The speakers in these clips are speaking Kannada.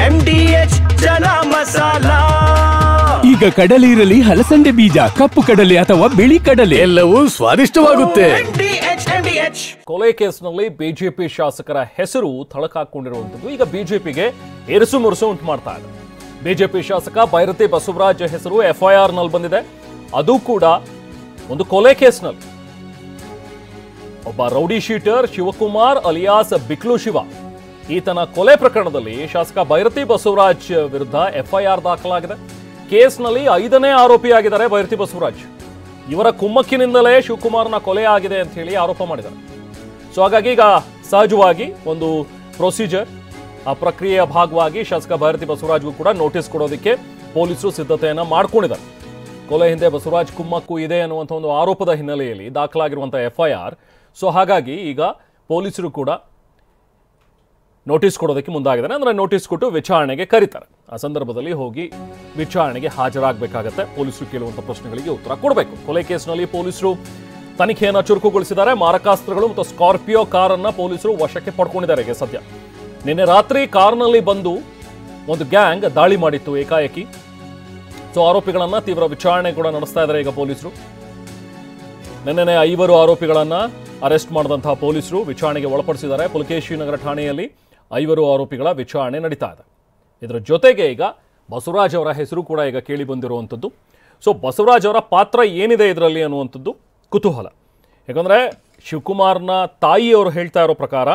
MDH ಜನ ಮಸಾಲಾ. ಈಗ ಕಡಲೆ ಇರಲಿ, ಹಲಸಂದೆ ಬೀಜ, ಕಪ್ಪು ಕಡಲೆ ಅಥವಾ ಬಿಳಿ ಕಡಲೆ, ಎಲ್ಲವೂ ಸ್ವಾದಿಷ್ಟವಾಗುತ್ತೆ. ಕೊಲೆ ಕೇಸ್ನಲ್ಲಿ ಬಿಜೆಪಿ ಶಾಸಕರ ಹೆಸರು ಥಳಕಾಕೊಂಡಿರುವಂಥದ್ದು ಈಗ ಬಿಜೆಪಿಗೆ ಇರಿಸು ಮುರುಸು ಉಂಟು ಮಾಡ್ತಾ ಇದೆ. ಬಿಜೆಪಿ ಶಾಸಕ ಬೈರತಿ ಬಸವರಾಜ್ ಹೆಸರು FIR ನಲ್ಲಿ ಬಂದಿದೆ. ಅದು ಕೂಡ ಒಂದು ಕೊಲೆ ಕೇಸ್ನಲ್ಲಿ. ಒಬ್ಬ rowdy sheeter Shivakumar alias Biklu Shiva, ಈತನ ಕೊಲೆ ಪ್ರಕರಣದಲ್ಲಿ ಶಾಸಕ ಬೈರತಿ ಬಸವರಾಜ್ ವಿರುದ್ಧ FIR ದಾಖಲಾಗಿದೆ. ಕೇಸ್ನಲ್ಲಿ 5ನೇ ಆರೋಪಿಯಾಗಿದ್ದಾರೆ ಬೈರತಿ ಬಸವರಾಜ್. ಇವರ ಕುಮ್ಮಕ್ಕಿನಿಂದಲೇ ಶಿವಕುಮಾರ್ನ ಕೊಲೆ ಆಗಿದೆ ಅಂತ ಹೇಳಿ ಆರೋಪ ಮಾಡಿದ್ದಾರೆ. ಸೊ ಹಾಗಾಗಿ ಈಗ ಸಹಜವಾಗಿ ಒಂದು ಪ್ರೊಸೀಜರ್, ಆ ಪ್ರಕ್ರಿಯೆಯ ಭಾಗವಾಗಿ ಶಾಸಕ ಬೈರತಿ ಬಸವರಾಜ್ಗೂ ಕೂಡ ನೋಟಿಸ್ ಕೊಡೋದಕ್ಕೆ ಪೊಲೀಸರು ಸಿದ್ಧತೆಯನ್ನ ಮಾಡ್ಕೊಂಡಿದ್ದಾರೆ. ಕೊಲೆ ಹಿಂದೆ ಬಸವರಾಜ್ ಕುಮ್ಮಕ್ಕು ಇದೆ ಅನ್ನುವಂಥ ಒಂದು ಆರೋಪದ ಹಿನ್ನೆಲೆಯಲ್ಲಿ ದಾಖಲಾಗಿರುವಂಥ FIR. ಸೊ ಹಾಗಾಗಿ ಈಗ ಪೊಲೀಸರು ಕೂಡ ನೋಟಿಸ್ ಕೊಡೋದಕ್ಕೆ ಮುಂದಾಗಿದ್ದಾರೆ. ಅಂದರೆ ನೋಟಿಸ್ ಕೊಟ್ಟು ವಿಚಾರಣೆಗೆ ಕರೀತಾರೆ. ಆ ಸಂದರ್ಭದಲ್ಲಿ ಹೋಗಿ ವಿಚಾರಣೆಗೆ ಹಾಜರಾಗಬೇಕಾಗತ್ತೆ. ಪೊಲೀಸರು ಕೇಳುವಂಥ ಪ್ರಶ್ನೆಗಳಿಗೆ ಉತ್ತರ ಕೊಡಬೇಕು. ಕೊಲೆ ಕೇಸ್ನಲ್ಲಿ ಪೊಲೀಸರು ತನಿಖೆಯನ್ನು ಚುರುಕುಗೊಳಿಸಿದ್ದಾರೆ. ಮಾರಕಾಸ್ತ್ರಗಳು ಮತ್ತು ಸ್ಕಾರ್ಪಿಯೋ ಕಾರನ್ನು ಪೊಲೀಸರು ವಶಕ್ಕೆ ಪಡ್ಕೊಂಡಿದ್ದಾರೆ. ಈಗ ಸದ್ಯ ನಿನ್ನೆ ರಾತ್ರಿ ಕಾರ್ನಲ್ಲಿ ಬಂದು ಒಂದು ಗ್ಯಾಂಗ್ ದಾಳಿ ಮಾಡಿತ್ತು ಏಕಾಏಕಿ. ಸೊ ಆರೋಪಿಗಳನ್ನ ತೀವ್ರ ವಿಚಾರಣೆ ಕೂಡ ನಡೆಸ್ತಾ ಇದ್ದಾರೆ ಈಗ ಪೊಲೀಸರು. ನಿನ್ನೆ 5 ಆರೋಪಿಗಳನ್ನ ಅರೆಸ್ಟ್ ಮಾಡಿದಂತಹ ಪೊಲೀಸರು ವಿಚಾರಣೆಗೆ ಒಳಪಡಿಸಿದ್ದಾರೆ. ಪುಲಕೇಶಿ ನಗರ ಠಾಣೆಯಲ್ಲಿ 5 ಆರೋಪಿಗಳ ವಿಚಾರಣೆ ನಡೀತಾ ಇದೆ. ಇದರ ಜೊತೆಗೆ ಈಗ ಬಸವರಾಜ್ ಅವರ ಹೆಸರು ಕೂಡ ಈಗ ಕೇಳಿ ಬಂದಿರುವಂಥದ್ದು. ಸೊ ಬಸವರಾಜ್ ಅವರ ಪಾತ್ರ ಏನಿದೆ ಇದರಲ್ಲಿ ಅನ್ನುವಂಥದ್ದು ಕುತೂಹಲ. ಯಾಕಂದರೆ ಶಿವಕುಮಾರ್ನ ತಾಯಿಯವರು ಹೇಳ್ತಾ ಇರೋ ಪ್ರಕಾರ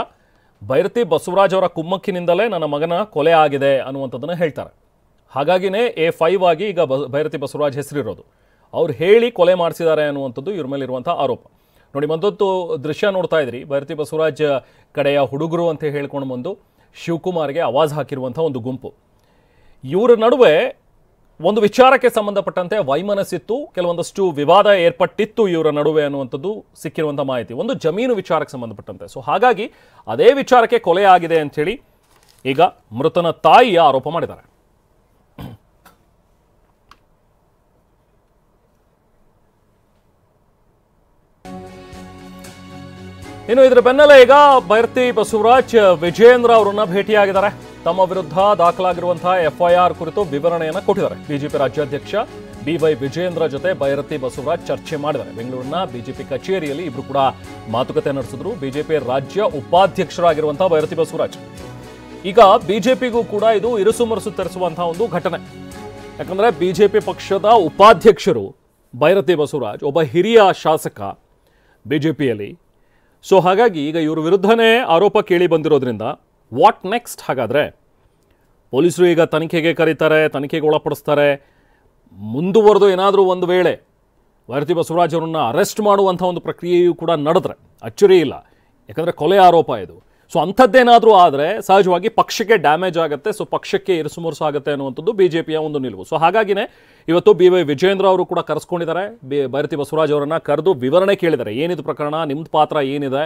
ಬೈರತಿ ಬಸವರಾಜ್ ಅವರ ಕುಮ್ಮಕ್ಕಿನಿಂದಲೇ ನನ್ನ ಮಗನ ಕೊಲೆ ಆಗಿದೆ ಅನ್ನುವಂಥದ್ದನ್ನು ಹೇಳ್ತಾರೆ. ಹಾಗಾಗಿನೇ A5 ಆಗಿ ಈಗ ಬೈರತಿ ಬಸವರಾಜ್ ಹೆಸರಿರೋದು. ಅವ್ರು ಹೇಳಿ ಕೊಲೆ ಮಾಡಿಸಿದ್ದಾರೆ ಅನ್ನುವಂಥದ್ದು ಇವ್ರ ಮೇಲೆ ಇರುವಂಥ ಆರೋಪ. ನೋಡಿ, ಮತ್ತೊಂದು ದೃಶ್ಯ ನೋಡ್ತಾ ಇದ್ರಿ. ಬೈರತಿ ಬಸವರಾಜ್ ಕಡೆಯ ಹುಡುಗರು ಅಂತ ಹೇಳ್ಕೊಂಡು ಬಂದು ಶಿವಕುಮಾರ್ಗೆ ಆವಾಜ್ ಹಾಕಿರುವಂಥ ಒಂದು ಗುಂಪು. ಇವರ ನಡುವೆ ಒಂದು ವಿಚಾರಕ್ಕೆ ಸಂಬಂಧಪಟ್ಟಂತೆ ವೈಮನಸ್ಸಿತ್ತು, ಕೆಲವೊಂದಷ್ಟು ವಿವಾದ ಏರ್ಪಟ್ಟಿತ್ತು ಇವರ ನಡುವೆ ಅನ್ನುವಂಥದ್ದು ಸಿಕ್ಕಿರುವಂಥ ಮಾಹಿತಿ, ಒಂದು ಜಮೀನು ವಿಚಾರಕ್ಕೆ ಸಂಬಂಧಪಟ್ಟಂತೆ. ಸೊ ಹಾಗಾಗಿ ಅದೇ ವಿಚಾರಕ್ಕೆ ಕೊಲೆ ಆಗಿದೆ ಅಂಥೇಳಿ ಈಗ ಮೃತನ ತಾಯಿಯ ಆರೋಪ ಮಾಡಿದ್ದಾರೆ. ಇನ್ನು ಇದರ ಬೆನ್ನಲ್ಲೇ ಈಗ ಬೈರತಿ ಬಸವರಾಜ್ ವಿಜಯೇಂದ್ರ ಅವರನ್ನ ಭೇಟಿಯಾಗಿದ್ದಾರೆ. ತಮ್ಮ ವಿರುದ್ಧ ದಾಖಲಾಗಿರುವಂತಹ FIR ಕುರಿತು ವಿವರಣೆಯನ್ನು ಕೊಟ್ಟಿದ್ದಾರೆ. ಬಿಜೆಪಿ ರಾಜ್ಯಾಧ್ಯಕ್ಷ BY ವಿಜಯೇಂದ್ರ ಜೊತೆ ಬೈರತಿ ಬಸವರಾಜ್ ಚರ್ಚೆ ಮಾಡಿದ್ದಾರೆ. ಬೆಂಗಳೂರಿನ ಬಿಜೆಪಿ ಕಚೇರಿಯಲ್ಲಿ ಇಬ್ರು ಕೂಡ ಮಾತುಕತೆ ನಡೆಸಿದ್ರು. ಬಿಜೆಪಿ ರಾಜ್ಯ ಉಪಾಧ್ಯಕ್ಷರಾಗಿರುವಂತಹ ಬೈರತಿ ಬಸವರಾಜ್ ಈಗ ಬಿಜೆಪಿಗೂ ಕೂಡ ಇದು ಇರುಸು ಮುರುಸು ತರಿಸುವಂತಹ ಒಂದು ಘಟನೆ. ಯಾಕಂದ್ರೆ ಬಿಜೆಪಿ ಪಕ್ಷದ ಉಪಾಧ್ಯಕ್ಷರು ಬೈರತಿ ಬಸವರಾಜ್ ಒಬ್ಬ ಹಿರಿಯ ಶಾಸಕ ಬಿಜೆಪಿಯಲ್ಲಿ. ಸೊ ಹಾಗಾಗಿ ಈಗ ಇವ್ರ ವಿರುದ್ಧನೇ ಆರೋಪ ಕೇಳಿ ಬಂದಿರೋದ್ರಿಂದ ವಾಟ್ ನೆಕ್ಸ್ಟ್? ಹಾಗಾದರೆ ಪೊಲೀಸರು ಈಗ ತನಿಖೆಗೆ ಕರೀತಾರೆ, ತನಿಖೆಗೆ ಒಳಪಡಿಸ್ತಾರೆ. ಮುಂದುವರೆದು ಏನಾದರೂ ಒಂದು ವೇಳೆ ಬೈರತಿ ಬಸವರಾಜ್ ಅವರನ್ನು ಅರೆಸ್ಟ್ ಮಾಡುವಂಥ ಒಂದು ಪ್ರಕ್ರಿಯೆಯೂ ಕೂಡ ನಡೆದ್ರೆ ಅಚ್ಚರಿ ಇಲ್ಲ. ಯಾಕಂದರೆ ಕೊಲೆ ಆರೋಪ ಇದು. ಸೊ ಅಂಥದ್ದೇನಾದರೂ ಆದರೆ ಸಹಜವಾಗಿ ಪಕ್ಷಕ್ಕೆ ಡ್ಯಾಮೇಜ್ ಆಗುತ್ತೆ. ಸೊ ಪಕ್ಷಕ್ಕೆ ಇರುಸು ಮುರುಸು ಆಗುತ್ತೆ ಅನ್ನುವಂಥದ್ದು ಬಿಜೆಪಿಯ ಒಂದು ನಿಲುವು. ಸೊ ಹಾಗಾಗಿನೇ ಇವತ್ತು BY ವಿಜಯೇಂದ್ರ ಅವರು ಕೂಡ ಕರೆಸ್ಕೊಂಡಿದ್ದಾರೆ. ಬೈರತಿ ಬಸವರಾಜ್ ಅವರನ್ನು ಕರೆದು ವಿವರಣೆ ಕೇಳಿದ್ದಾರೆ. ಏನಿದು ಪ್ರಕರಣ, ನಿಮ್ಮದು ಪಾತ್ರ ಏನಿದೆ,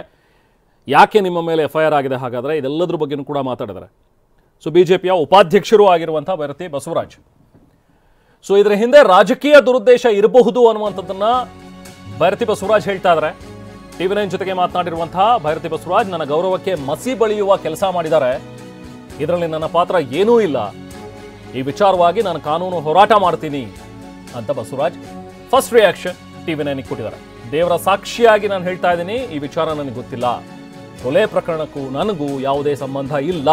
ಯಾಕೆ ನಿಮ್ಮ ಮೇಲೆ FIR ಆಗಿದೆ, ಹಾಗಾದರೆ ಇದೆಲ್ಲದ್ರ ಬಗ್ಗೆಯೂ ಕೂಡ ಮಾತಾಡಿದ್ದಾರೆ. ಸೊ ಬಿಜೆಪಿಯ ಉಪಾಧ್ಯಕ್ಷರು ಆಗಿರುವಂಥ ಬೈರತಿ ಬಸವರಾಜ್. ಸೊ ಇದರ ಹಿಂದೆ ರಾಜಕೀಯ ದುರುದ್ದೇಶ ಇರಬಹುದು ಅನ್ನುವಂಥದ್ದನ್ನ ಬೈರತಿ ಬಸವರಾಜ್ ಹೇಳ್ತಾ ಇದ್ದಾರೆ. TV9 ಜೊತೆಗೆ ಮಾತನಾಡಿರುವಂತಹ ಬೈರತಿ ಬಸವರಾಜ್, ನನ್ನ ಗೌರವಕ್ಕೆ ಮಸಿ ಬಳಿಯುವ ಕೆಲಸ ಮಾಡಿದ್ದಾರೆ, ಇದರಲ್ಲಿ ನನ್ನ ಪಾತ್ರ ಏನೂ ಇಲ್ಲ, ಈ ವಿಚಾರವಾಗಿ ನಾನು ಕಾನೂನು ಹೋರಾಟ ಮಾಡ್ತೀನಿ ಅಂತ ಬಸವರಾಜ್ ಫಸ್ಟ್ ರಿಯಾಕ್ಷನ್ TV9 ಕೊಟ್ಟಿದ್ದಾರೆ. ದೇವರ ಸಾಕ್ಷಿಯಾಗಿ ನಾನು ಹೇಳ್ತಾ ಇದ್ದೀನಿ, ಈ ವಿಚಾರ ನನಗೆ ಗೊತ್ತಿಲ್ಲ, ಕೊಲೆ ಪ್ರಕರಣಕ್ಕೂ ನನಗೂ ಯಾವುದೇ ಸಂಬಂಧ ಇಲ್ಲ,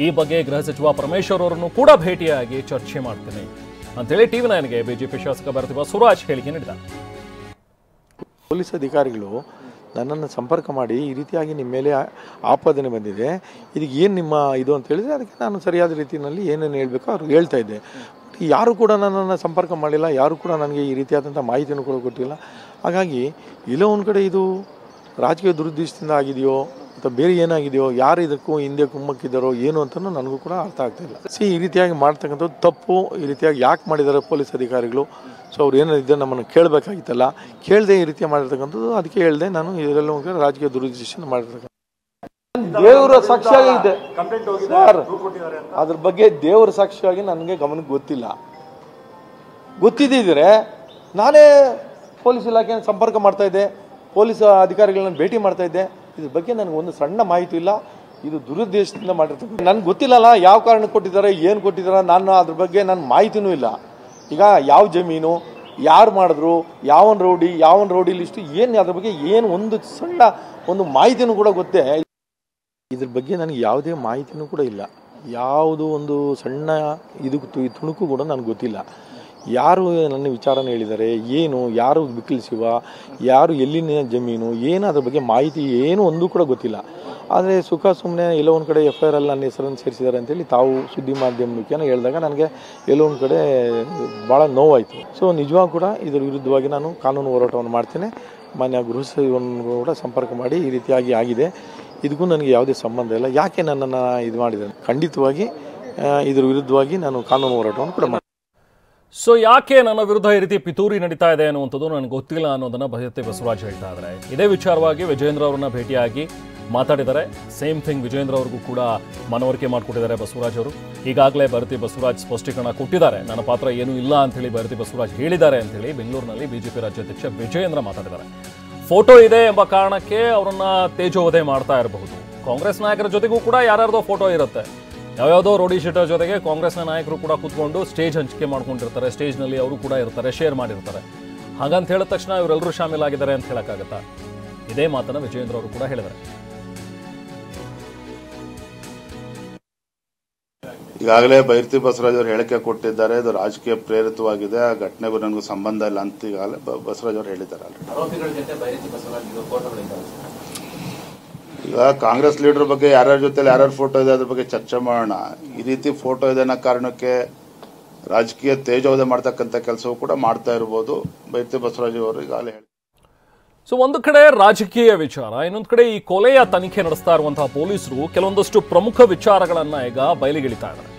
ಈ ಬಗ್ಗೆ ಗೃಹ ಸಚಿವ ಪರಮೇಶ್ವರ್ ಅವರನ್ನು ಕೂಡ ಭೇಟಿಯಾಗಿ ಚರ್ಚೆ ಮಾಡ್ತೀನಿ ಅಂತೇಳಿ TV9ಗೆ ಬಿಜೆಪಿ ಶಾಸಕ ಬೈರತಿ ಬಸವರಾಜ್ ಹೇಳಿಕೆ ನೀಡಿದ್ದಾರೆ. ಪೊಲೀಸ್ ಅಧಿಕಾರಿಗಳು ನನ್ನನ್ನು ಸಂಪರ್ಕ ಮಾಡಿ ಈ ರೀತಿಯಾಗಿ ನಿಮ್ಮ ಮೇಲೆ ಆಪಾದನೆ ಬಂದಿದೆ, ಇದಕ್ಕೆ ಏನು ನಿಮ್ಮ ಇದು ಅಂತ ಹೇಳಿದರೆ ಅದಕ್ಕೆ ನಾನು ಸರಿಯಾದ ರೀತಿಯಲ್ಲಿ ಏನೇನು ಹೇಳಬೇಕೋ ಅವ್ರು ಹೇಳ್ತಾ ಇದ್ದೆ. ಯಾರು ಕೂಡ ನನ್ನನ್ನು ಸಂಪರ್ಕ ಮಾಡಿಲ್ಲ, ಯಾರು ಕೂಡ ನನಗೆ ಈ ರೀತಿಯಾದಂಥ ಮಾಹಿತಿಯನ್ನು ಕೂಡ ಕೊಟ್ಟಿಲ್ಲ. ಹಾಗಾಗಿ ಎಲ್ಲೋ ಒಂದು ಕಡೆ ಇದು ರಾಜಕೀಯ ದುರುದ್ದೇಶದಿಂದ ಆಗಿದೆಯೋ ಅಥವಾ ಬೇರೆ ಏನಾಗಿದೆಯೋ, ಯಾರು ಇದಕ್ಕೂ ಹಿಂದೆ ಕುಮ್ಮಕ್ಕಿದ್ದಾರೋ ಏನು ಅಂತಲೂ ನನಗೂ ಕೂಡ ಅರ್ಥ ಆಗ್ತಾಯಿಲ್ಲ. ಈ ರೀತಿಯಾಗಿ ಮಾಡ್ತಕ್ಕಂಥದ್ದು ತಪ್ಪು. ಈ ರೀತಿಯಾಗಿ ಯಾಕೆ ಮಾಡಿದ್ದಾರೆ ಪೊಲೀಸ್ ಅಧಿಕಾರಿಗಳು? ಸೊ ಅವ್ರು ಏನಿದೆ ನಮ್ಮನ್ನು ಕೇಳಬೇಕಾಗಿತ್ತಲ್ಲ, ಕೇಳದೆ ಈ ರೀತಿ ಮಾಡಿರ್ತಕ್ಕಂಥದ್ದು. ಅದಕ್ಕೆ ಹೇಳಿದೆ ನಾನು ಇದೆಲ್ಲ ಒಂದು ರಾಜಕೀಯ ದುರುದ್ದೇಶ ಮಾಡಿರ್ತಕ್ಕಂಥ. ದೇವರ ಸಾಕ್ಷಿಯಾಗಿ ಇದೆ ಸರ್, ಅದ್ರ ಬಗ್ಗೆ ದೇವರ ಸಾಕ್ಷಿಯಾಗಿ ನನಗೆ ಗಮನಕ್ಕೆ ಗೊತ್ತಿಲ್ಲ. ಗೊತ್ತಿದ್ದಿದ್ರೆ ನಾನೇ ಪೊಲೀಸ್ ಇಲಾಖೆಯನ್ನು ಸಂಪರ್ಕ ಮಾಡ್ತಾ ಇದ್ದೆ, ಪೊಲೀಸ್ ಅಧಿಕಾರಿಗಳನ್ನ ಭೇಟಿ ಮಾಡ್ತಾ ಇದ್ದೆ. ಇದ್ರ ಬಗ್ಗೆ ನನಗೆ ಒಂದು ಸಣ್ಣ ಮಾಹಿತಿ ಇಲ್ಲ. ಇದು ದುರುದ್ದೇಶದಿಂದ ಮಾಡಿರ್ತಕ್ಕಂಥ. ನನ್ಗೆ ಗೊತ್ತಿಲ್ಲಲ್ಲ ಯಾವ ಕಾರಣಕ್ಕೆ ಕೊಟ್ಟಿದ್ದಾರೆ, ಏನು ಕೊಟ್ಟಿದ್ದಾರೆ, ನಾನು ಅದ್ರ ಬಗ್ಗೆ ನನ್ನ ಮಾಹಿತಿನೂ ಇಲ್ಲ. ಈಗ ಯಾವ ಜಮೀನು, ಯಾರು ಮಾಡಿದ್ರು, ಯಾವನ್ ರೌಡಿ ಲಿಸ್ಟು, ಏನು ಅದ್ರ ಬಗ್ಗೆ ಏನು ಒಂದು ಸಣ್ಣ ಒಂದು ಮಾಹಿತಿನೂ ಕೂಡ ಗೊತ್ತೇ. ಇದ್ರ ಬಗ್ಗೆ ನನಗೆ ಯಾವುದೇ ಮಾಹಿತಿನೂ ಕೂಡ ಇಲ್ಲ. ಯಾವುದು ಒಂದು ಸಣ್ಣ ಇದು ತುಣುಕು ಕೂಡ ನನಗೆ ಗೊತ್ತಿಲ್ಲ. ಯಾರು ನನ್ನ ವಿಚಾರನ ಹೇಳಿದ್ದಾರೆ, ಏನು, ಯಾರು ಬಿಕ್ಕಳಿಸುವ, ಯಾರು ಎಲ್ಲಿನ ಜಮೀನು, ಏನು ಅದ್ರ ಬಗ್ಗೆ ಮಾಹಿತಿ ಏನು ಒಂದು ಕೂಡ ಗೊತ್ತಿಲ್ಲ. ಆದರೆ ಸುಮ್ಮನೆ ಎಲ್ಲೋ ಒಂದು ಕಡೆ FIR ಅಲ್ಲಿ ನನ್ನ ಹೆಸರನ್ನು ಸೇರಿಸಿದ್ದಾರೆ ಅಂತೇಳಿ ತಾವು ಸುದ್ದಿ ಮಾಧ್ಯಮ ಮುಖೇನ ಹೇಳಿದಾಗ ನನಗೆ ಎಲ್ಲೋ ಒಂದು ಕಡೆ ಭಾಳ ನೋವಾಯಿತು. ಸೊ ನಿಜವಾಗೂ ಕೂಡ ಇದರ ವಿರುದ್ಧವಾಗಿ ನಾನು ಕಾನೂನು ಹೋರಾಟವನ್ನು ಮಾಡ್ತೇನೆ. ಮಾನ್ಯ ಗೃಹ ಸಚಿವರನ್ನು ಕೂಡ ಸಂಪರ್ಕ ಮಾಡಿ ಈ ರೀತಿಯಾಗಿ ಆಗಿದೆ, ಇದಕ್ಕೂ ನನಗೆ ಯಾವುದೇ ಸಂಬಂಧ ಇಲ್ಲ, ಯಾಕೆ ನನ್ನನ್ನು ಇದು ಮಾಡಿದ್ದಾರೆ, ಖಂಡಿತವಾಗಿ ಇದರ ವಿರುದ್ಧವಾಗಿ ನಾನು ಕಾನೂನು ಹೋರಾಟವನ್ನು ಕೂಡ ಮಾಡ್ತೀನಿ. ಸೊ ಯಾಕೆ ನನ್ನ ವಿರುದ್ಧ ಈ ರೀತಿ ಪಿತೂರಿ ನಡೀತಾ ಇದೆ ಅನ್ನುವಂಥದ್ದು ನನಗೆ ಗೊತ್ತಿಲ್ಲ ಅನ್ನೋದನ್ನ ಭೈರತಿ ಬಸವರಾಜ್ ಹೇಳ್ತಾ ಇದ್ದಾರೆ. ಇದೇ ವಿಚಾರವಾಗಿ ವಿಜಯೇಂದ್ರ ಅವರನ್ನ ಭೇಟಿಯಾಗಿ ಮಾತಾಡಿದ್ದಾರೆ. ಸೇಮ್ ಥಿಂಗ್ ವಿಜಯೇಂದ್ರ ಅವ್ರಿಗೂ ಕೂಡ ಮನವರಿಕೆ ಮಾಡಿಕೊಟ್ಟಿದ್ದಾರೆ ಬಸವರಾಜ್ ಅವರು. ಈಗಾಗಲೇ ಭೈರತಿ ಬಸವರಾಜ್ ಸ್ಪಷ್ಟೀಕರಣ ಕೊಟ್ಟಿದ್ದಾರೆ, ನನ್ನ ಪಾತ್ರ ಏನೂ ಇಲ್ಲ ಅಂತೇಳಿ ಭೈರತಿ ಬಸವರಾಜ್ ಹೇಳಿದ್ದಾರೆ ಅಂತೇಳಿ ಬೆಂಗಳೂರಿನಲ್ಲಿ ಬಿಜೆಪಿ ರಾಜ್ಯಾಧ್ಯಕ್ಷ ವಿಜಯೇಂದ್ರ ಮಾತಾಡಿದ್ದಾರೆ. ಫೋಟೋ ಇದೆ ಎಂಬ ಕಾರಣಕ್ಕೆ ಅವರನ್ನ ತೇಜೋವಧೆ ಮಾಡ್ತಾ ಇರಬಹುದು. ಕಾಂಗ್ರೆಸ್ ನಾಯಕರ ಜೊತೆಗೂ ಕೂಡ ಯಾರ್ಯಾರ್ದೋ ಫೋಟೋ ಇರುತ್ತೆ, ಯಾವ್ಯಾವುದೋ ರೋಡಿ ಶೀಟರ್ ಜೊತೆಗೆ ಕಾಂಗ್ರೆಸ್ನ ನಾಯಕರು ಕೂಡ ಕೂತ್ಕೊಂಡು ಸ್ಟೇಜ್ ಹಂಚಿಕೆ ಮಾಡ್ಕೊಂಡಿರ್ತಾರೆ, ಸ್ಟೇಜ್ನಲ್ಲಿ ಅವರು ಕೂಡ ಇರ್ತಾರೆ, ಶೇರ್ ಮಾಡಿರ್ತಾರೆ. ಹಾಗಂತ ಹೇಳಿದ ತಕ್ಷಣ ಇವರೆಲ್ಲರೂ ಶಾಮೀಲಾಗಿದ್ದಾರೆ ಅಂತ ಹೇಳಕ್ಕಾಗತ್ತಾ? ಇದೇ ಮಾತನ್ನ ವಿಜಯೇಂದ್ರ ಅವರು ಕೂಡ ಹೇಳಿದ್ದಾರೆ. ಈಗಾಗಲೇ ಭೈರತಿ ಬಸವರಾಜ್ ಅವರು ಹೇಳಿಕೆ ಕೊಟ್ಟಿದ್ದಾರೆ, ಇದು ರಾಜಕೀಯ ಪ್ರೇರಿತವಾಗಿದೆ, ಆ ಘಟನೆಗೂ ನನಗೂ ಸಂಬಂಧ ಇಲ್ಲ ಅಂತ ಈಗಾಗಲೇ ಬಸವರಾಜ್ ಅವರು ಹೇಳಿದ್ದಾರೆ. ಈಗ ಕಾಂಗ್ರೆಸ್ ಲೀಡರ್ ಬಗ್ಗೆ ಯಾರ್ಯಾರ ಜೊತೆ ಯಾರ್ಯಾರ ಫೋಟೋ ಇದೆ ಅದ್ರ ಬಗ್ಗೆ ಚರ್ಚೆ ಮಾಡೋಣ. ಈ ರೀತಿ ಫೋಟೋ ಇದೆ ಅನ್ನೋ ಕಾರಣಕ್ಕೆ ರಾಜಕೀಯ ತೇಜೋವಧೆ ಮಾಡ್ತಕ್ಕಂಥ ಕೆಲಸವೂ ಕೂಡ ಮಾಡ್ತಾ ಇರ್ಬೋದು ಭೈರತಿ ಬಸವರಾಜ್ ಅವರು ಈಗಾಗಲೇ ಹೇಳಿ. ಸೊ ಒಂದು ಕಡೆ ರಾಜಕೀಯ ವಿಚಾರ, ಇನ್ನೊಂದು ಕಡೆ ಈ ಕೊಲೆಯ ತನಿಖೆ ನಡೆಸ್ತಾ ಇರುವಂತಹ ಪೊಲೀಸರು ಕೆಲವೊಂದಷ್ಟು ಪ್ರಮುಖ ವಿಚಾರಗಳನ್ನ ಈಗ ಬಯಲಿಗಿಳಿತಾ ಇದ್ದಾರೆ.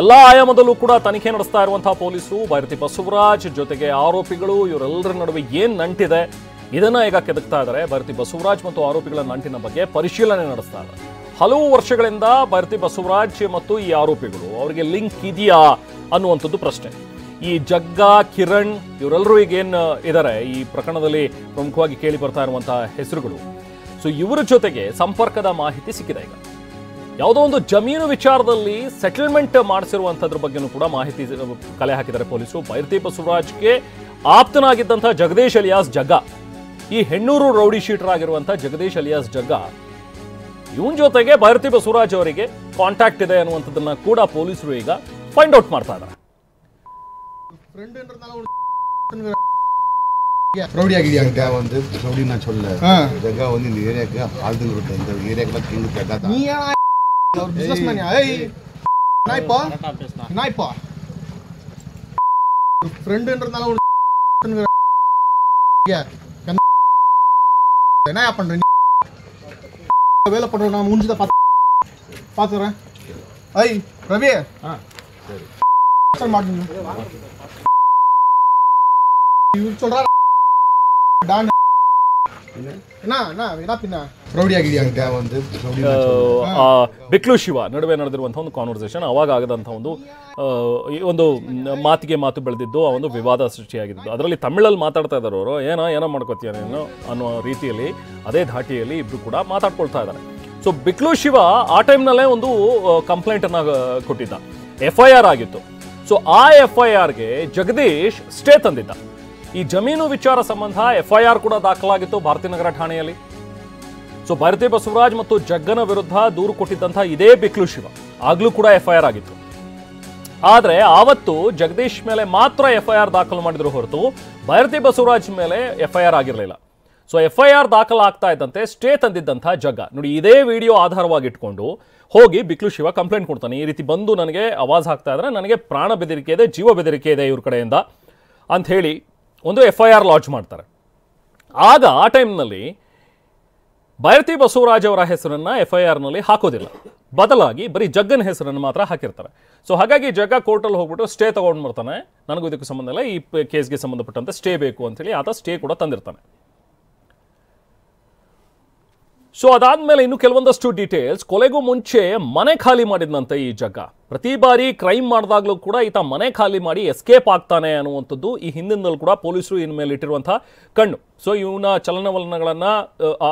ಎಲ್ಲಾ ಆಯಾಮದಲ್ಲೂ ಕೂಡ ತನಿಖೆ ನಡೆಸ್ತಾ ಇರುವಂತಹ ಪೊಲೀಸರು ಭೈರತಿ ಬಸವರಾಜ್ ಜೊತೆಗೆ ಆರೋಪಿಗಳು ಇವರೆಲ್ಲರ ನಡುವೆ ಏನ್ ನಂಟಿದೆ ಇದನ್ನ ಈಗ ಕೆದಕ್ತಾ ಇದ್ದಾರೆ. ಭೈರತಿ ಬಸವರಾಜ್ ಮತ್ತು ಆರೋಪಿಗಳ ನಂಟಿನ ಬಗ್ಗೆ ಪರಿಶೀಲನೆ ನಡೆಸ್ತಾ ಇದ್ದಾರೆ. ಹಲವು ವರ್ಷಗಳಿಂದ ಭೈರತಿ ಬಸವರಾಜ್ ಮತ್ತು ಈ ಆರೋಪಿಗಳು ಅವರಿಗೆ ಲಿಂಕ್ ಇದೆಯಾ ಅನ್ನುವಂಥದ್ದು ಪ್ರಶ್ನೆ. ಈ ಜಗ್ಗಾ, ಕಿರಣ್ ಇವರೆಲ್ಲರೂ ಈಗ ಏನು ಇದ್ದಾರೆ ಈ ಪ್ರಕರಣದಲ್ಲಿ ಪ್ರಮುಖವಾಗಿ ಕೇಳಿ ಬರ್ತಾ ಇರುವಂತಹ ಹೆಸರುಗಳು. ಸೊ ಇವರ ಜೊತೆಗೆ ಸಂಪರ್ಕದ ಮಾಹಿತಿ ಸಿಕ್ಕಿದೆ. ಈಗ ಯಾವುದೋ ಒಂದು ಜಮೀನು ವಿಚಾರದಲ್ಲಿ ಸೆಟಲ್ಮೆಂಟ್ ಮಾಡಿಸಿರುವಂಥದ್ರ ಬಗ್ಗೆನೂ ಕೂಡ ಮಾಹಿತಿ ಕಲೆ ಹಾಕಿದ್ದಾರೆ ಪೊಲೀಸರು. ಭೈರತಿ ಬಸವರಾಜ್ಗೆ ಆಪ್ತನಾಗಿದ್ದಂತಹ ಜಗದೀಶ್ ಅಲಿಯಾಸ್ ಜಗ್ಗಾ, ಈ ಹೆಣ್ಣೂರು ರೌಡಿ ಶೀಟರ್ ಆಗಿರುವಂತಹ ಜಗದೀಶ್ ಅಲಿಯಾಸ್ ಜಗ್ಗಾ, ಇವನ್ ಜೊತೆಗೆ ಭೈರತಿ ಬಸವರಾಜ್ ಅವರಿಗೆ ಕಾಂಟ್ಯಾಕ್ಟ್ ಇದೆ ಅನ್ನುವಂಥದ್ದನ್ನ ಕೂಡ ಪೊಲೀಸರು ಈಗ ಫೈಂಡ್ ಔಟ್ ಮಾಡ್ತಾ ಇದ್ದಾರೆ. ரவுடி ஆகிடியாங்க வந்து ரவுடி நான் சொல்ல ஜகா வந்து இந்த ஏரியாக்கு ஆளுங்க இருக்கு இந்த ஏரியாக்குலாம் கிங் ஜகா தான் நீ ஒரு பிசினஸ்மேன் ஏய் நாய்ப்பா ஃப்ரெண்ட்ன்றதால ஒரு என்ன பண்ற நீ வேலை பண்ற நான் மூஞ்சித பாத்துறேன் ஏய் ரவி சரி சரி மாட்டீங்க இவர் சொல்றா டான் ಬಿಕ್ಲು ಶಿವ ನಡುವೆ ನಡೆದಿರುವಂತಹ ಒಂದು ಕಾನ್ವರ್ಸೇಷನ್, ಅವಾಗ ಆಗದಂತಹ ಒಂದು ಮಾತಿಗೆ ಮಾತು ಬೆಳೆದಿದ್ದು, ಆ ಒಂದು ವಿವಾದ ಸೃಷ್ಟಿಯಾಗಿದ್ದು. ಅದರಲ್ಲಿ ತಮಿಳಲ್ಲಿ ಮಾತಾಡ್ತಾ ಇದ್ದಾರೆ ಅವರು, ಏನೋ ಮಾಡ್ಕೋತೀಯ ನೀನು ಅನ್ನೋ ರೀತಿಯಲ್ಲಿ ಅದೇ ಧಾಟಿಯಲ್ಲಿ ಇಬ್ರು ಕೂಡ ಮಾತಾಡ್ಕೊಳ್ತಾ ಇದ್ದಾರೆ. ಸೊ ಬಿಕ್ಲು ಶಿವ ಆ ಟೈಮ್ನಲ್ಲೇ ಒಂದು ಕಂಪ್ಲೇಂಟ್ ಅನ್ನ ಕೊಟ್ಟಿದ್ದ, FIR ಆಗಿತ್ತು. ಸೊ ಆ FIRಗೆ ಜಗದೀಶ್ ಸ್ಟೇ ತಂದಿದ್ದ. ಈ ಜಮೀನು ವಿಚಾರ ಸಂಬಂಧ FIR ಕೂಡ ದಾಖಲಾಗಿತ್ತು ಭಾರತೀನಗರ ಠಾಣೆಯಲ್ಲಿ. ಸೊ ಭೈರತಿ ಬಸವರಾಜ್ ಮತ್ತು ಜಗ್ಗನ ವಿರುದ್ಧ ದೂರು ಕೊಟ್ಟಿದ್ದಂತಹ ಇದೇ ಬಿಕ್ಲು ಶಿವ ಆಗ್ಲೂ ಕೂಡ FIR ಆಗಿತ್ತು. ಆದ್ರೆ ಆವತ್ತು ಜಗದೀಶ್ ಮೇಲೆ ಮಾತ್ರ FIR ದಾಖಲು ಮಾಡಿದ್ರು ಹೊರತು ಭೈರತಿ ಬಸವರಾಜ್ ಮೇಲೆ FIR ಆಗಿರಲಿಲ್ಲ. ಸೊ FIR ದಾಖಲಾಗ್ತಾ ಇದ್ದಂತೆ ಸ್ಟೇ ತಂದಿದ್ದಂತಹ ಜಗ್ಗ ನೋಡಿ, ಇದೇ ವಿಡಿಯೋ ಆಧಾರವಾಗಿಟ್ಕೊಂಡು ಹೋಗಿ ಬಿಕ್ಲು ಶಿವ ಕಂಪ್ಲೇಂಟ್ ಕೊಡ್ತಾನೆ. ಈ ರೀತಿ ಬಂದು ನನಗೆ ಆವಾಜ್ ಹಾಕ್ತಾ ಇದ್ರೆ, ನನಗೆ ಪ್ರಾಣ ಬೆದರಿಕೆ ಇದೆ, ಜೀವ ಬೆದರಿಕೆ ಇದೆ ಇವ್ರ ಕಡೆಯಿಂದ ಅಂತ ಹೇಳಿ ಒಂದು FIR ಲಾಂಚ್ ಮಾಡ್ತಾರೆ. ಆಗ ಆ ಟೈಮ್ನಲ್ಲಿ ಭೈರತಿ ಬಸವರಾಜ್ ಅವರ ಹೆಸರನ್ನ FIRನಲ್ಲಿ ಹಾಕೋದಿಲ್ಲ, ಬದಲಾಗಿ ಬರೀ ಜಗ್ಗನ ಹೆಸರನ್ನು ಮಾತ್ರ ಹಾಕಿರ್ತಾರೆ. ಸೊ ಹಾಗಾಗಿ ಜಗ್ಗ ಕೋರ್ಟಲ್ಲಿ ಹೋಗ್ಬಿಟ್ಟು ಸ್ಟೇ ತಗೊಂಡು ಬರ್ತಾನೆ, ನನಗೂ ಇದಕ್ಕೆ ಸಂಬಂಧ ಇಲ್ಲ, ಈ ಕೇಸ್ಗೆ ಸಂಬಂಧಪಟ್ಟಂತೆ ಸ್ಟೇ ಬೇಕು ಅಂತೇಳಿ ಆತ ಸ್ಟೇ ಕೂಡ ತಂದಿರ್ತಾನೆ. ಸೊ ಅದಾದ್ಮೇಲೆ ಇನ್ನು ಕೆಲವೊಂದಷ್ಟು ಡೀಟೇಲ್ಸ್. ಕೊಲೆಗೂ ಮುಂಚೆ ಮನೆ ಖಾಲಿ ಮಾಡಿದ್ನಂತೆ ಈ ಜಗ್ಗ. ಪ್ರತಿ ಬಾರಿ ಕ್ರೈಮ್ ಮಾಡಿದಾಗ್ಲೂ ಕೂಡ ಈತ ಮನೆ ಖಾಲಿ ಮಾಡಿ ಎಸ್ಕೇಪ್ ಆಗ್ತಾನೆ ಅನ್ನುವಂಥದ್ದು ಈ ಹಿಂದಿನಲ್ಲೂ ಕೂಡ ಪೊಲೀಸರು ಇನ್ಮೇಲೆ ಇಟ್ಟಿರುವಂತಹ ಕಣ್ಣು. ಸೊ ಇವನ ಚಲನವಲನಗಳನ್ನು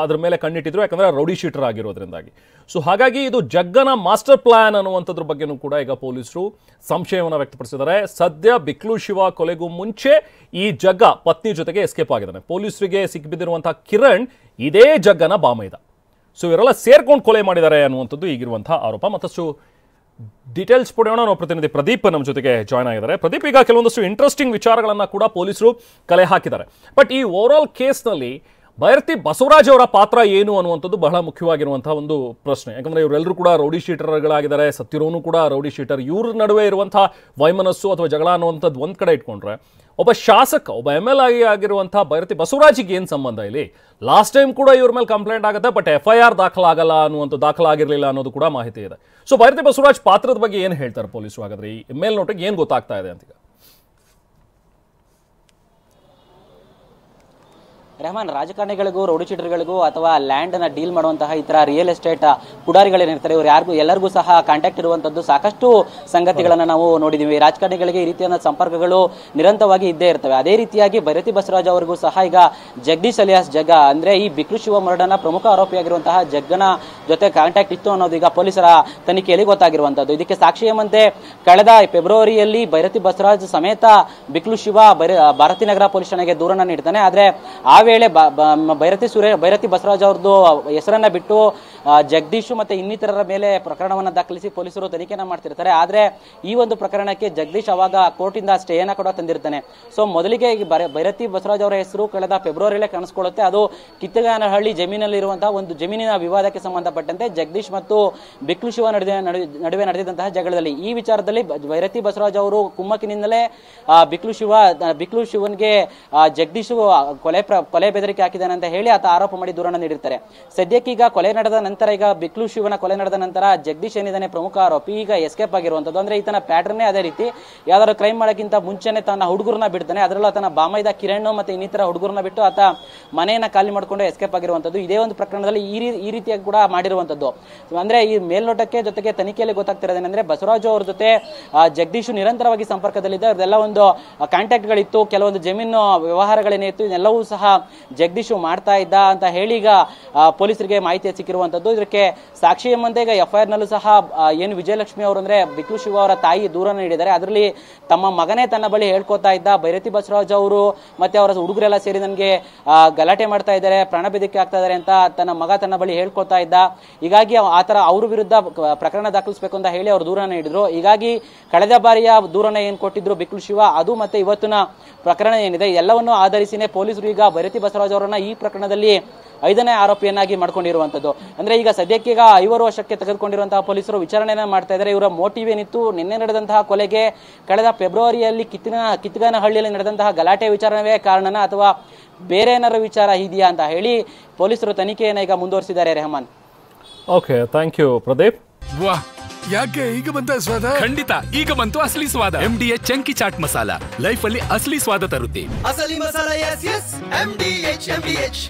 ಅದ್ರ ಮೇಲೆ ಕಣ್ಣಿಟ್ಟಿದ್ರು, ಯಾಕಂದರೆ ರೌಡಿ ಶೀಟರ್ ಆಗಿರೋದ್ರಿಂದಾಗಿ. ಸೊ ಹಾಗಾಗಿ ಇದು ಜಗ್ಗನ ಮಾಸ್ಟರ್ ಪ್ಲಾನ್ ಅನ್ನುವಂಥದ್ರ ಬಗ್ಗೆನೂ ಕೂಡ ಈಗ ಪೊಲೀಸರು ಸಂಶಯವನ್ನು ವ್ಯಕ್ತಪಡಿಸಿದ್ದಾರೆ. ಸದ್ಯ ಬಿಕ್ಲು ಶಿವ ಕೊಲೆಗೂ ಮುಂಚೆ ಈ ಜಗ್ಗ ಪತ್ನಿ ಜೊತೆಗೆ ಎಸ್ಕೇಪ್ ಆಗಿದ್ದಾನೆ. ಪೊಲೀಸರಿಗೆ ಸಿಕ್ಕಿಬಿದ್ದಿರುವಂಥ ಕಿರಣ್ ಇದೇ ಜಗ್ಗನ ಬಾಮೈದ. ಸೊ ಇವರೆಲ್ಲ ಸೇರ್ಕೊಂಡು ಕೊಲೆ ಮಾಡಿದ್ದಾರೆ ಅನ್ನುವಂಥದ್ದು ಈಗಿರುವಂಥ ಆರೋಪ. ಮತ್ತಷ್ಟು ಡೀಟೇಲ್ಸ್ ಪಡೆಯೋಣ. ನಾವು ಪ್ರತಿನಿಧಿ ಪ್ರದೀಪ್ ನಮ್ಮ ಜೊತೆಗೆ ಜಾಯ್ನ್ ಆಗಿದ್ದಾರೆ. ಪ್ರದೀಪ್, ಈಗ ಕೆಲವೊಂದಷ್ಟು ಇಂಟ್ರೆಸ್ಟಿಂಗ್ ವಿಚಾರಗಳನ್ನು ಕೂಡ ಪೊಲೀಸರು ಕಲೆ ಹಾಕಿದ್ದಾರೆ. ಬಟ್ ಈ ಓವರ್ ಆಲ್ ಕೇಸ್ನಲ್ಲಿ ಬೈರತಿ ಬಸವರಾಜ್ ಅವರ ಪಾತ್ರ ಏನು ಅನ್ನುವಂಥದ್ದು ಬಹಳ ಮುಖ್ಯವಾಗಿರುವಂತಹ ಒಂದು ಪ್ರಶ್ನೆ. ಯಾಕಂದರೆ ಇವರೆಲ್ಲರೂ ಕೂಡ ರೌಡಿ ಶೀಟರ್ಗಳಾಗಿದ್ದಾರೆ, ಸತ್ತಿರೋನು ಕೂಡ ರೌಡಿ ಶೀಟರ್. ಇವ್ರ ನಡುವೆ ಇರುವಂಥ ವೈಮನಸ್ಸು ಅಥವಾ ಜಗಳ ಅನ್ನುವಂಥದ್ದು ಒಂದು ಕಡೆ ಇಟ್ಕೊಂಡ್ರೆ, ಒಬ್ಬ ಶಾಸಕ, ಒಬ್ಬ MLA ಆಗಿರುವಂಥ ಬೈರತಿ ಬಸವರಾಜಿಗೆ ಏನು ಸಂಬಂಧ ಇಲ್ಲಿ? ಲಾಸ್ಟ್ ಟೈಮ್ ಕೂಡ ಇವ್ರ ಮೇಲೆ ಕಂಪ್ಲೇಂಟ್ ಆಗುತ್ತೆ, ಬಟ್ FIR ದಾಖಲಾಗಲ್ಲ ದಾಖಲಾಗಿರಲಿಲ್ಲ ಅನ್ನೋದು ಕೂಡ ಮಾಹಿತಿ ಇದೆ. ಸೊ ಬೈರತಿ ಬಸವರಾಜ್ ಪಾತ್ರದ ಬಗ್ಗೆ ಏನು ಹೇಳ್ತಾರೆ ಪೊಲೀಸರು? ಹಾಗಾದ್ರೆ ಈ ಮೇಲ್ನೋಟಕ್ಕೆ ಏನು ಗೊತ್ತಾಗ್ತಾ ಇದೆ ಅಂತ? ರೆಹಮಾನ್, ರಾಜಕಾರಣಿಗಳಿಗೂ ರೌಡಿ ಶೀಟರ್ಗಳಿಗೂ ಅಥವಾ ಲ್ಯಾಂಡ್ ಅನ್ನ ಡೀಲ್ ಮಾಡುವಂತಹ ಈ ತರ ರಿಯಲ್ ಎಸ್ಟೇಟ್ ಪುಡಾರಿಗಳೇನಿರ್ತಾರೆ, ಇವರು ಎಲ್ಲರಿಗೂ ಸಹ ಕಾಂಟ್ಯಾಕ್ಟ್ ಇರುವಂತದ್ದು ಸಾಕಷ್ಟು ಸಂಗತಿಗಳನ್ನ ನಾವು ನೋಡಿದೀವಿ. ರಾಜಕಾರಣಿಗಳಿಗೆ ಈ ರೀತಿಯ ಸಂಪರ್ಕಗಳು ನಿರಂತರವಾಗಿ ಇದ್ದೇ ಇರ್ತವೆ. ಅದೇ ರೀತಿಯಾಗಿ ಬೈರತಿ ಬಸವರಾಜ್ ಅವರಿಗೂ ಸಹ ಈಗ ಜಗದೀಶ್ ಅಲಿಯಾಸ್ ಜಗ್ಗ, ಅಂದ್ರೆ ಈ ಬಿಕ್ಲು ಶಿವ ಮರ್ಡರ್ನ ಪ್ರಮುಖ ಆರೋಪಿಯಾಗಿರುವಂತಹ ಜಗ್ಗನ ಜೊತೆ ಕಾಂಟ್ಯಾಕ್ಟ್ ಇತ್ತು ಅನ್ನೋದು ಈಗ ಪೊಲೀಸರ ತನಿಖೆಯಲ್ಲಿ ಗೊತ್ತಾಗಿರುವಂತದ್ದು. ಇದಕ್ಕೆ ಸಾಕ್ಷಿ ಎಂಬಂತೆ ಕಳೆದ ಫೆಬ್ರವರಿಯಲ್ಲಿ ಬೈರತಿ ಬಸವರಾಜ್ ಸಮೇತ ಬಿಕ್ಲು ಶಿವ ಭಾರತೀನಗರ ಪೊಲೀಸ್ ಠಾಣೆಗೆ ದೂರನ್ನ ನೀಡ್ತಾನೆ. ಆದ್ರೆ ಆ ವೇಳೆ ಬೈರತಿ ಬಸವರಾಜ್ ಅವ್ರದ್ದು ಹೆಸರನ್ನ ಬಿಟ್ಟು ಜಗದೀಶ್ ಮತ್ತೆ ಇನ್ನಿತರರ ಮೇಲೆ ಪ್ರಕರಣವನ್ನ ದಾಖಲಿಸಿ ಪೊಲೀಸರು ತನಿಖೆನ ಮಾಡ್ತಿರ್ತಾರೆ. ಆದ್ರೆ ಈ ಒಂದು ಪ್ರಕರಣಕ್ಕೆ ಜಗದೀಶ್ ಅವಾಗ ಕೋರ್ಟ್ ಇಂದ ಸ್ಟೇಯನ್ನ ಕೂಡ ತಂದಿರ್ತಾನೆ. ಸೊ ಮೊದಲಿಗೆ ಬೈರತಿ ಬಸವರಾಜ್ ಅವರ ಹೆಸರು ಕಳೆದ ಫೆಬ್ರವರಿಯಲ್ಲೇ ಕಾಣಿಸ್ಕೊಳ್ಳುತ್ತೆ. ಅದು ಕಿತ್ತಗಾನಹಳ್ಳಿ ಜಮೀನಲ್ಲಿ ಇರುವಂತಹ ಒಂದು ಜಮೀನಿನ ವಿವಾದಕ್ಕೆ ಸಂಬಂಧಪಟ್ಟಂತೆ ಜಗದೀಶ್ ಮತ್ತು ಬಿಕ್ಲು ಶಿವ ನಡುವೆ ನಡೆದಿದ್ದಂತಹ ಜಗಳದಲ್ಲಿ ಈ ವಿಚಾರದಲ್ಲಿ ಬೈರತಿ ಬಸವರಾಜ್ ಅವರು ಕುಮ್ಮಕ್ಕಿನಿಂದಲೇ ಬಿಕ್ಲು ಶಿವನ್ಗೆ ಜಗದೀಶ್ ಕೊಲೆ ಬೆದರಿಕೆ ಹಾಕಿದ್ದಾನೆ ಅಂತ ಹೇಳಿ ಆತ ಆರೋಪ ಮಾಡಿ ದೂರನ್ನ ನೀಡಿರ್ತಾರೆ. ಸದ್ಯಕ್ಕೆ ಈಗ ಕೊಲೆ ನಡೆದ ನಂತರ, ಈಗ ಬಿಕ್ಲು ಶಿವನ ಕೊಲೆ ನಡೆದ ನಂತರ ಜಗದೀಶ್ ಏನಿದ್ದಾನೆ ಪ್ರಮುಖ ಆರೋಪಿ, ಈಗ ಎಸ್ಕೇಪ್ ಆಗಿರುವಂತದ್ದು. ಅಂದ್ರೆ ಈತನ ಪ್ಯಾಟರ್ನೇ ಅದೇ ರೀತಿ. ಯಾವ್ದಾದ್ರು ಕ್ರೈಮ್ ಮಾಡೋಕ್ಕಿಂತ ಮುಂಚೆನೆ ತನ್ನ ಹುಡುಗರನ್ನ ಬಿಡ್ತಾನೆ. ಅದರಲ್ಲೂ ತನ್ನ ಬಾಮೈದ ಕಿರಣ್ ಮತ್ತೆ ಇನ್ನಿತರ ಹುಡುಗರನ್ನ ಬಿಟ್ಟು ಆತ ಮನೆಯನ್ನ ಖಾಲಿ ಮಾಡ್ಕೊಂಡು ಎಸ್ಕೇಪ್ ಆಗಿರುವಂತದ್ದು. ಇದೇ ಒಂದು ಪ್ರಕರಣದಲ್ಲಿ ಈ ರೀತಿಯಾಗಿ ಕೂಡ ಮಾಡಿರುವಂತದ್ದು. ಅಂದ್ರೆ ಈ ಮೇಲ್ನೋಟಕ್ಕೆ ಜೊತೆಗೆ ತನಿಖೆಯಲ್ಲಿ ಗೊತ್ತಾಗ್ತಿರೋದೇನೆಂದ್ರೆ, ಬಸವರಾಜು ಅವ್ರ ಜೊತೆ ಜಗದೀಶ್ ನಿರಂತರವಾಗಿ ಸಂಪರ್ಕದಲ್ಲಿದ್ದ, ಅದೆಲ್ಲ ಒಂದು ಕಾಂಟ್ಯಾಕ್ಟ್ ಗಳಿತ್ತು, ಕೆಲವೊಂದು ಜಮೀನು ವ್ಯವಹಾರಗಳೇನಿತ್ತು, ಇದೆಲ್ಲವೂ ಸಹ ಜಗದೀಶ್ ಮಾಡ್ತಾ ಇದ್ದ ಅಂತ ಹೇಳಿ ಈಗ ಪೊಲೀಸರಿಗೆ ಮಾಹಿತಿ ಸಿಕ್ಕಿರುವಂತದ್ದು. ಇದಕ್ಕೆ ಸಾಕ್ಷಿ ಎಂಬಂತೆ ಈಗ FIR ನಲ್ಲೂ ಸಹ ಏನು ವಿಜಯಲಕ್ಷ್ಮಿ ಅವರು ಅಂದ್ರೆ ಬಿಕ್ಲು ಶಿವ ಅವರ ತಾಯಿ ದೂರನ್ನು ನೀಡಿದ್ದಾರೆ. ಅದರಲ್ಲಿ ತಮ್ಮ ಮಗನೇ ತನ್ನ ಬಳಿ ಹೇಳ್ಕೊತಾ ಇದ್ದ, ಬೈರತಿ ಬಸವರಾಜ್ ಅವರು ಮತ್ತೆ ಅವರ ಹುಡುಗರೆಲ್ಲ ಸೇರಿ ನನಗೆ ಗಲಾಟೆ ಮಾಡ್ತಾ ಇದ್ದಾರೆ, ಪ್ರಾಣ ಬೆದರಿಕೆ ಆಗ್ತಾ ಇದ್ದಾರೆ ಅಂತ ತನ್ನ ಮಗ ತನ್ನ ಬಳಿ ಹೇಳ್ಕೊತಾ ಇದ್ದ. ಹೀಗಾಗಿ ಆತರ ಅವ್ರ ವಿರುದ್ಧ ಪ್ರಕರಣ ದಾಖಲಿಸಬೇಕು ಅಂತ ಹೇಳಿ ಅವರು ದೂರನ್ನು ನೀಡಿದ್ರು. ಹೀಗಾಗಿ ಕಳೆದ ಬಾರಿಯ ದೂರನ್ನ ಏನ್ ಕೊಟ್ಟಿದ್ರು ಬಿಕ್ಲು ಶಿವ, ಅದು ಮತ್ತೆ ಇವತ್ತಿನ ಪ್ರಕರಣ ಏನಿದೆ ಎಲ್ಲವನ್ನೂ ಆಧರಿಸಿನೇ ಪೊಲೀಸರು ಈಗ ಬೈರತಿ ಬಸವರಾಜ್ ಅವರನ್ನ ಈ ಪ್ರಕರಣದಲ್ಲಿ 5ನೇ ಆರೋಪಿಯನ್ನಾಗಿ ಮಾಡ್ಕೊಂಡಿರುವಂತದ್ದು. ಅಂದ್ರೆ ಈಗ ಸದ್ಯಕ್ಕೆ ಈಗ 5 ವರ್ಷಕ್ಕೆ ತೆಗೆದುಕೊಂಡಿರುವಂತಹ ಪೊಲೀಸರು ವಿಚಾರಣೆಯನ್ನ ಮಾಡ್ತಾ ಇದ್ದಾರೆ. ಇವರ ಮೋಟಿವ್ ಏನಿತ್ತು, ನಿನ್ನೆ ನಡೆದಂತಹ ಕೊಲೆಗೆ ಕಳೆದ ಫೆಬ್ರವರಿಯಲ್ಲಿ ಕಿತ್ತಗಾನಹಳ್ಳಿಯಲ್ಲಿ ನಡೆದಂತಹ ಗಲಾಟೆ ವಿಚಾರಣವೇ ಕಾರಣನ ಅಥವಾ ಬೇರೆ ಏನಾರ ವಿಚಾರ ಇದೆಯಾ ಅಂತ ಹೇಳಿ ಪೊಲೀಸರು ತನಿಖೆಯನ್ನ ಈಗ ಮುಂದುವರಿಸಿದ್ದಾರೆ. Rehman, okay, thank you Pradeep. ಯಾಕೆ ಈಗ ಬಂತ ಸ್ವಾದ? ಖಂಡಿತ ಈಗ ಬಂತು ಅಸಲಿ ಸ್ವಾದ. MDH chunky chaat masala life ಅಲ್ಲಿ ಅಸಲಿ ಸ್ವಾದ ತರುತ್ತೆ. ಅಸಲಿ ಮಸಾಲ, ಎಸ್ ಎಸ್ MDH.